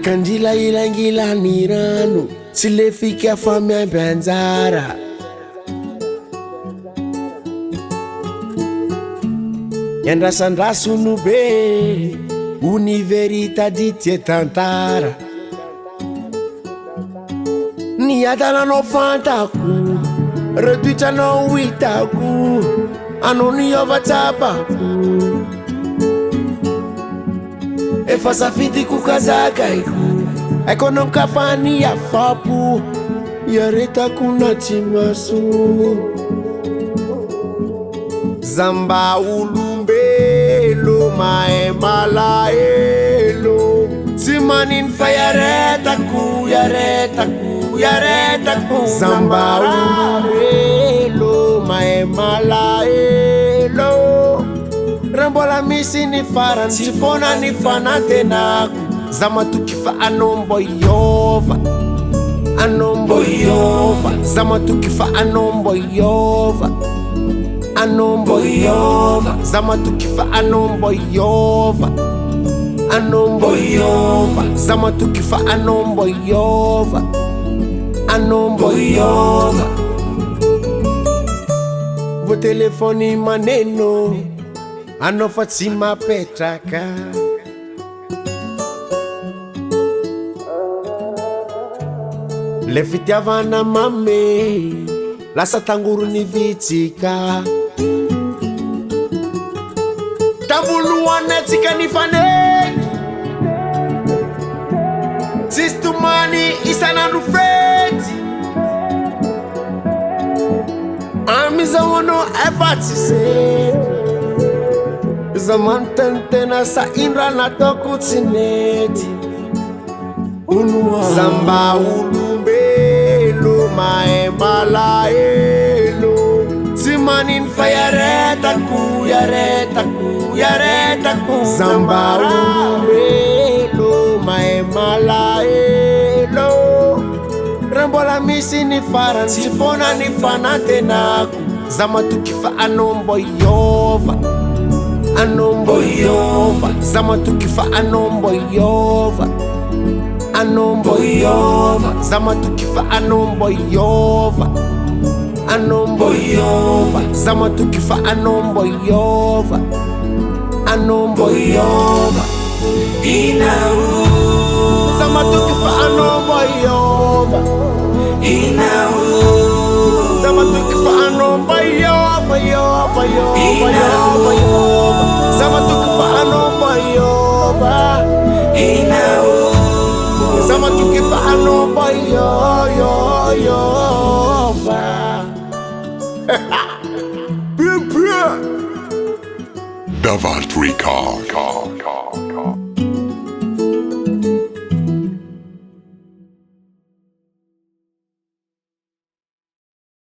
Akandila ilangila ni rano Sile fika famia banzara Yandrasandrasu nube Univerita ditie tantara Niadana no fantaku Retuicha no witaku Anoni Hiova tabaku Efasa fiti kukazaka iku Eko non kafani ya fapu Yareta kuna timasu Zamba ulumbelo maemalaelo Timanin fa yareta ku Zamba ulumbelo maemalaelo Rambola misi ni faran Sifona ni fanate naku Zama tukifa anombo Hiova Anombo Hiova Zama tukifa anombo Hiova Anombo Hiova Zama tukifa anombo Hiova Anombo Hiova Zama tukifa anombo Hiova Anombo Hiova Vo telefoni maneno Anofa tsima petraka Le fitiavana mame Lasa tanguru ni vitsika Tambuluane tika ni faneki Sistumani isana nufreti Amiza wono efatise Zaman tentena sa inra na toku tsineti Zamba ulumbelo maemalaelo Timanin fa yareta ku Zamba ulumbelo maemalaelo Rambola misi ni faran Sifona ni fanate naku Zama tukifa anombo Hiova Anombo Hiova Zama tukifa anombo Hiova Anombo Hiova Zama tukifa anombo Hiova Anombo Hiova Zama tukifa anombo Hiova Anombo Hiova Inau Zama tukifa anombo Hiova Inau Zama tukifa anombo Hiova Hiova Zama tukifa anombo Hiova Inau Zama tukifa anombo Hiova Davant Record.